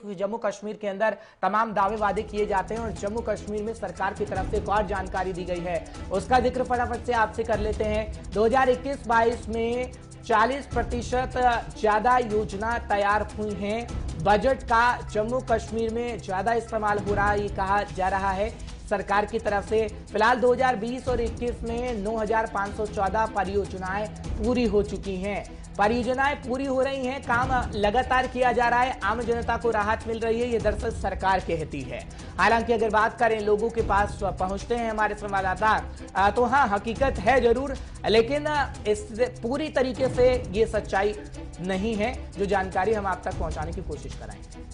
क्योंकि जम्मू कश्मीर के अंदर तमाम दावे वादे किए जाते हैं और जम्मू कश्मीर में सरकार की तरफ से एक और जानकारी दी गई है, उसका जिक्र फटाफट से आपसे कर लेते हैं। 2021-22 में 40% ज्यादा योजना तैयार हुई हैं। बजट का जम्मू कश्मीर में ज्यादा इस्तेमाल हो रहा है, ये कहा जा रहा है सरकार की तरफ से। फिलहाल 2020 और 21 में 9,514 परियोजनाएं पूरी हो चुकी हैं। परियोजनाएं पूरी हो रही हैं, काम लगातार किया जा रहा है, आम जनता को राहत मिल रही है, ये दरअसल सरकार कहती है। हालांकि अगर बात करें लोगों के पास पहुंचते हैं हमारे संवाददाता, तो हाँ हकीकत है जरूर, लेकिन इस पूरी तरीके से ये सच्चाई नहीं है जो जानकारी हम आप तक पहुंचाने की कोशिश कराएंगे।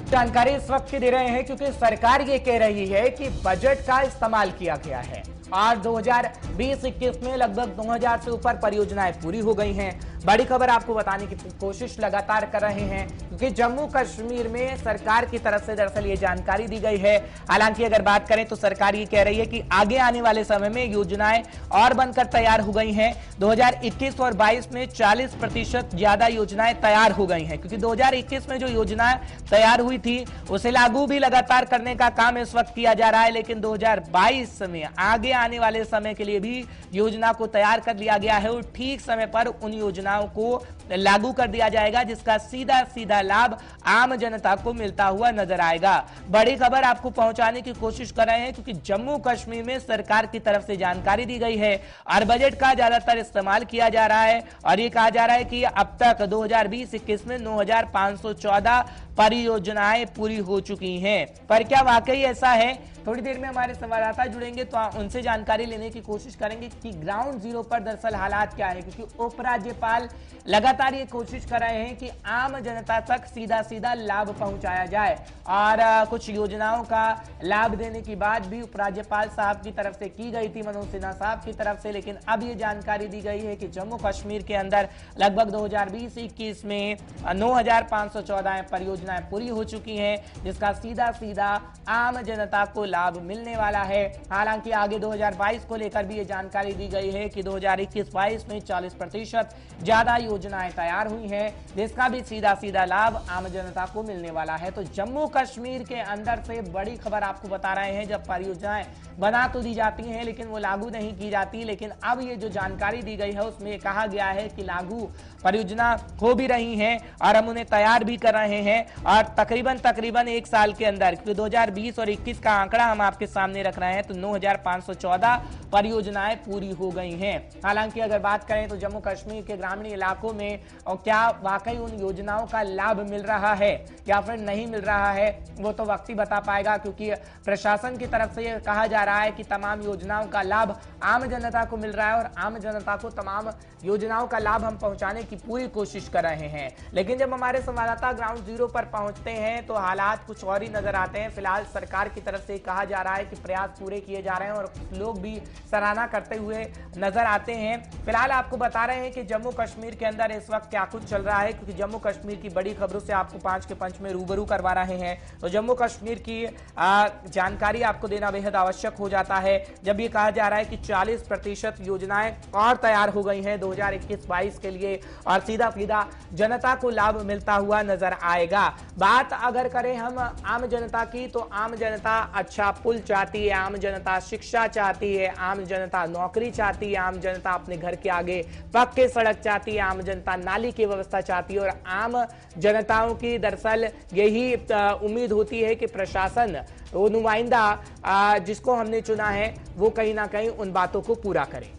जानकारी इस वक्त की दे रहे हैं क्योंकि सरकार ये कह रही है कि बजट का इस्तेमाल किया गया है और 2020-21 में लगभग 9,000 से ऊपर परियोजनाएं पूरी हो गई हैं। बड़ी खबर आपको बताने की कोशिश लगातार कर रहे हैं क्योंकि जम्मू कश्मीर में सरकार की तरफ से दरअसल ये जानकारी दी गई है। हालांकि अगर बात करें तो सरकार ये कह रही है कि आगे आने वाले समय में योजनाएं और बनकर तैयार हो गई हैं। 2021 और 22 में 40% ज्यादा योजनाएं तैयार हो गई हैं, क्योंकि 2021 में जो योजनाएं तैयार हुई थी उसे लागू भी लगातार करने का काम इस वक्त किया जा रहा है, लेकिन 2022 में आगे आने वाले समय के लिए भी योजना को तैयार कर लिया गया है और ठीक समय पर उन योजनाओं को लागू कर दिया जाएगा, जिसका सीधा सीधा लाभ आम जनता को मिलता हुआ नजर आएगा। बड़ी खबर आपको पहुंचाने की कोशिश कर रहे हैं क्योंकि जम्मू कश्मीर में सरकार की तरफ से जानकारी दी गई है और बजट का ज्यादातर इस्तेमाल किया जा रहा है और ये कहा जा रहा है कि अब तक 2020-21 में 9,514 परियोजनाएं पूरी हो चुकी हैं। पर क्या वाकई ऐसा है? थोड़ी देर में हमारे संवाददाता जुड़ेंगे तो उनसे जानकारी लेने की कोशिश करेंगे कि ग्राउंड जीरो पर दरअसल हालात क्या है, क्योंकि उपराज्यपाल लगातार ये कोशिश कर रहे हैं कि आम जनता तक सीधा सीधा लाभ पहुंचाया जाए और कुछ योजनाओं का लाभ देने की बात भी उपराज्यपाल साहब की तरफ से की गई थी, मनोज सिन्हा साहब की तरफ से, लेकिन अब ये जानकारी दी गई है कि जम्मू कश्मीर के अंदर लगभग 2020-21 में 9,514 परियोजनाएं पूरी हो चुकी हैं, जिसका सीधा सीधा आम जनता को लाभ मिलने वाला है। हालांकि आगे 2022 को लेकर भी ये जानकारी दी गई है कि 2021-22 में 40% ज्यादा योजनाएं तैयार हुई हैं, जिसका भी सीधा सीधा लाभ आम जनता को मिलने वाला है। तो जम्मू कश्मीर के अंदर से बड़ी खबर आपको बता रहे हैं, जब परियोजनाएं बना तो दी जाती हैं लेकिन वो लागू नहीं की जाती, लेकिन अब ये जो जानकारी दी गई है उसमें कहा गया है कि लागू परियोजना हो भी रही हैं और हम उन्हें तैयार भी कर रहे हैं और तकरीबन एक साल के अंदर, क्योंकि 2020 और 21 का आंकड़ा हम आपके सामने रख रहे हैं, तो 9,514 परियोजनाएं पूरी हो गई हैं। हालांकि अगर बात करें तो जम्मू कश्मीर के ग्रामीण इलाकों में और क्या वाकई उन योजनाओं का लाभ मिल रहा है या फिर नहीं मिल रहा है, वो तो वक्त ही बता पाएगा, क्योंकि प्रशासन की तरफ से यह कहा जा रहा है कि तमाम योजनाओं का लाभ आम जनता को मिल रहा है और आम जनता को तमाम योजनाओं का लाभ हम पहुंचाने की पूरी कोशिश कर रहे हैं। लेकिन जब हमारे संवाददाता ग्राउंड जीरो पर पहुंचते हैं तो हालात कुछ और ही नजर आते हैं। फिलहाल सरकार की तरफ से कहा जा रहा है कि प्रयास पूरे किए जा रहे हैं और लोग भी सराहना करते हुए नजर आते हैं। फिलहाल आपको बता रहे हैं कि जम्मू कश्मीर के अंदर इस वक्त क्या कुछ चल रहा है, क्योंकि जम्मू कश्मीर की बड़ी खबरों से आपको 5 के पंच में रूबरू करवा रहे हैं। तो जम्मू कश्मीर की जानकारी आपको देना बेहद आवश्यक हो जाता है जब ये कहा जा रहा है कि 40% योजनाएं और तैयार हो गई हैं 2021-22 के लिए और सीधा सीधा जनता को लाभ मिलता हुआ नजर आएगा। बात अगर करें हम आम जनता की, तो आम जनता अच्छा पुल चाहती है, आम जनता शिक्षा चाहती है, आम जनता नौकरी चाहती है, आम जनता अपने घर के आगे पक्के सड़क चाहती है, आम जनता नाली की व्यवस्था चाहती है और आम जनताओं की दरअसल यही उम्मीद होती है कि प्रशासन, वो नुमाइंदा जिसको हमने चुना है, वो कहीं ना कहीं उन बातों को पूरा करे।